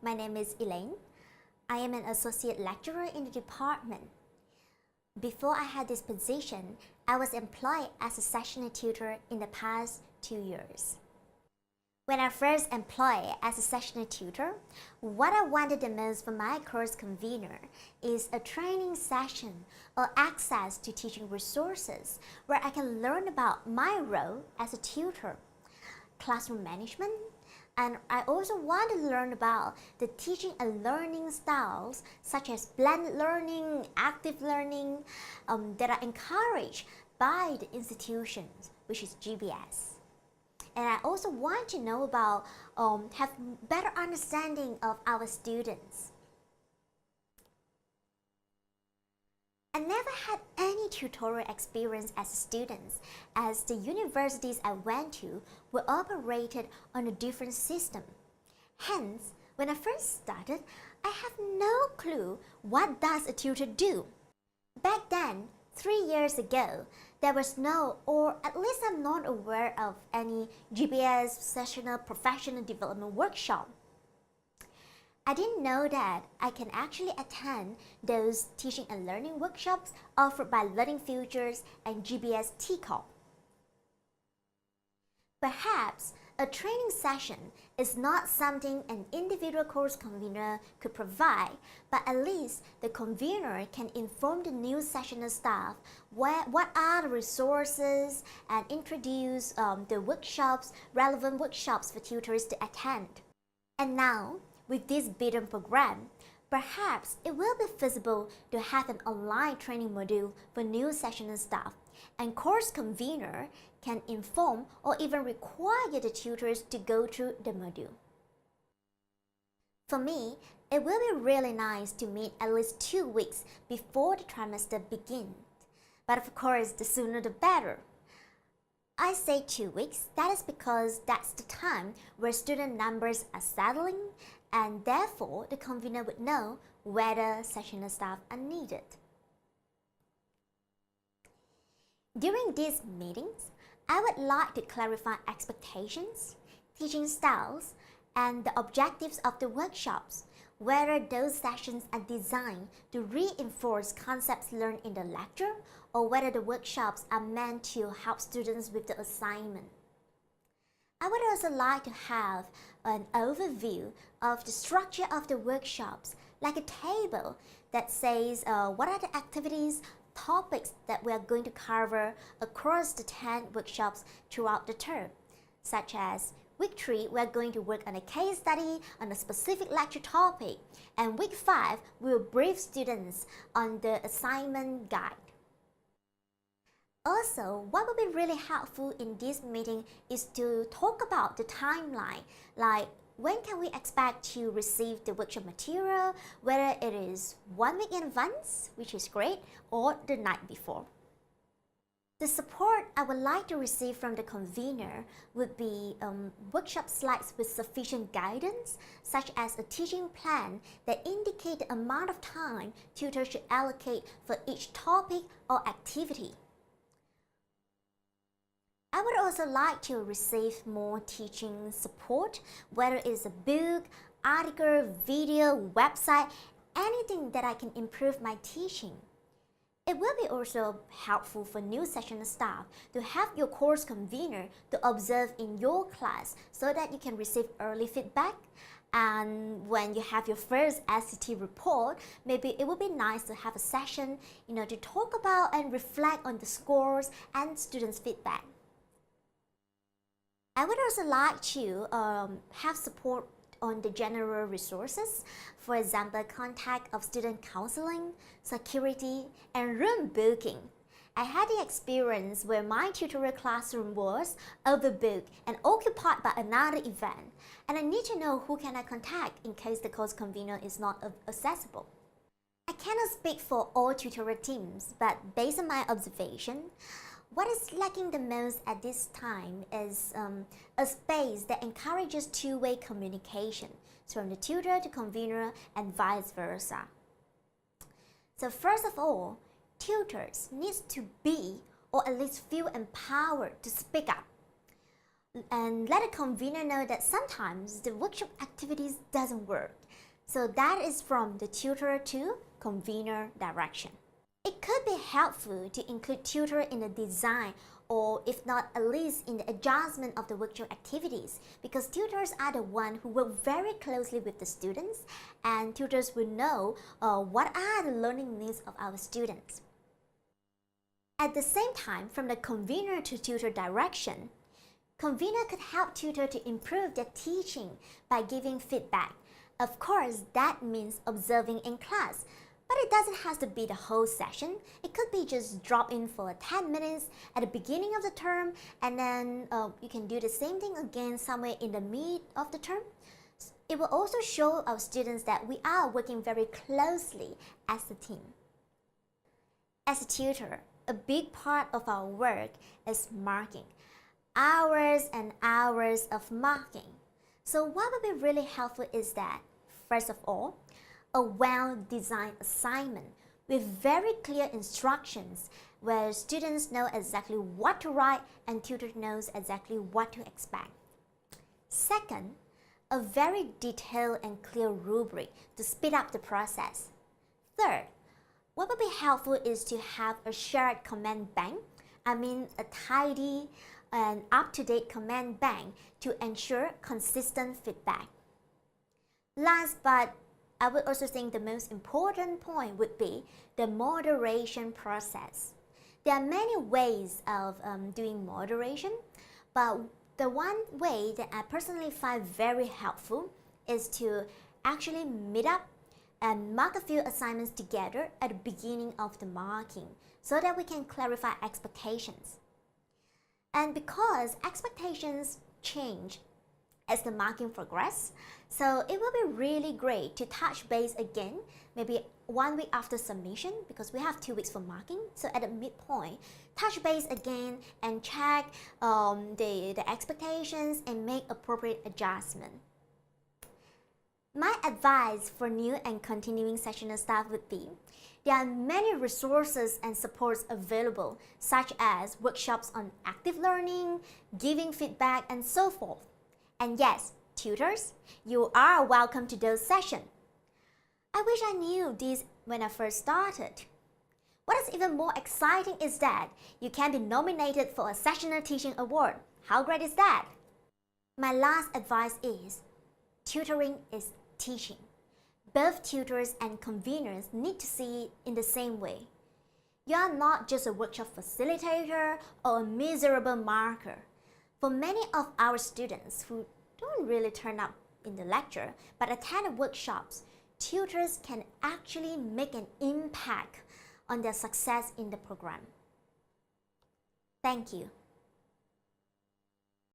My name is Elaine. I am an associate lecturer in the department. Before I had this position, I was employed as a sessional tutor in the past 2 years. When I first employed as a sessional tutor, what I wanted the most for my course convener is a training session or access to teaching resources where I can learn about my role as a tutor, classroom management, and I also want to learn about the teaching and learning styles such as blended learning, active learning that are encouraged by the institutions, which is GBS. And I also want to know about, have better understanding of our students. I never had any tutorial experience as a student, as the universities I went to were operated on a different system. Hence, when I first started, I have no clue what does a tutor do. Back then, 3 years ago, there was no, or at least I'm not aware of any GBS sessional professional development workshop. I didn't know that I can actually attend those teaching and learning workshops offered by Learning Futures and GBS TCOP. Perhaps a training session is not something an individual course convener could provide, but at least the convener can inform the new sessional staff what are the resources and introduce the workshops, relevant workshops for tutors to attend. And now, with this bidden program, perhaps it will be feasible to have an online training module for new sessional staff, and course convener can inform or even require the tutors to go through the module. For me, it will be really nice to meet at least 2 weeks before the trimester begins. But of course, the sooner the better. I say 2 weeks, that is because that's the time where student numbers are settling, and therefore the convener would know whether sessional staff are needed. During these meetings, I would like to clarify expectations, teaching styles, and the objectives of the workshops, whether those sessions are designed to reinforce concepts learned in the lecture or whether the workshops are meant to help students with the assignment. I would also like to have an overview of the structure of the workshops, like a table that says what are the activities, topics that we are going to cover across the 10 workshops throughout the term, such as week 3, we are going to work on a case study on a specific lecture topic, and week 5, we will brief students on the assignment guide. Also, what would be really helpful in this meeting is to talk about the timeline, like when can we expect to receive the workshop material, whether it is 1 week in advance, which is great, or the night before. The support I would like to receive from the convener would be workshop slides with sufficient guidance, such as a teaching plan that indicates the amount of time tutors should allocate for each topic or activity. I would also like to receive more teaching support, whether it's a book, article, video, website, anything that I can improve my teaching. It will be also helpful for new sessional staff to have your course convener to observe in your class so that you can receive early feedback. And when you have your first SCT report, maybe it would be nice to have a session, to talk about and reflect on the scores and students' feedback. I would also like to have support on the general resources, for example, contact of student counseling, security, and room booking. I had the experience where my tutorial classroom was overbooked and occupied by another event, and I need to know who can I contact in case the course convener is not accessible. I cannot speak for all tutorial teams, but based on my observation, what is lacking the most at this time is a space that encourages two-way communication from the tutor to convener and vice versa. So first of all, tutors need to be, or at least feel empowered to speak up. And let a convener know that sometimes the workshop activities doesn't work. So that is from the tutor to convener direction. It could be helpful to include tutor in the design, or if not, at least in the adjustment of the workshop activities, because tutors are the ones who work very closely with the students, and tutors will know what are the learning needs of our students. At the same time, from the convener to tutor direction, convener could help tutor to improve their teaching by giving feedback. Of course, that means observing in class, but it doesn't have to be the whole session. It could be just drop in for 10 minutes at the beginning of the term, and then you can do the same thing again somewhere in the mid of the term. It will also show our students that we are working very closely as a team. As a tutor, a big part of our work is marking. Hours and hours of marking. So what would be really helpful is that, first of all, a well-designed assignment with very clear instructions where students know exactly what to write and tutor knows exactly what to expect. Second, a very detailed and clear rubric to speed up the process. Third, what would be helpful is to have a shared command bank, a tidy and up-to-date command bank to ensure consistent feedback. Last, but I would also think the most important point would be the moderation process. There are many ways of doing moderation, but the one way that I personally find very helpful is to actually meet up and mark a few assignments together at the beginning of the marking so that we can clarify expectations. And because expectations change as the marking progresses, so it will be really great to touch base again, maybe 1 week after submission, because we have 2 weeks for marking. So at the midpoint, touch base again and check the expectations and make appropriate adjustment. My advice for new and continuing sessional staff would be, there are many resources and supports available, such as workshops on active learning, giving feedback, and so forth. And yes, tutors, you are welcome to those sessions. I wish I knew this when I first started. What is even more exciting is that you can be nominated for a Sessional Teaching Award. How great is that? My last advice is, tutoring is teaching. Both tutors and conveners need to see it in the same way. You are not just a workshop facilitator or a miserable marker. For many of our students who don't really turn up in the lecture but attend the workshops, tutors can actually make an impact on their success in the program. Thank you.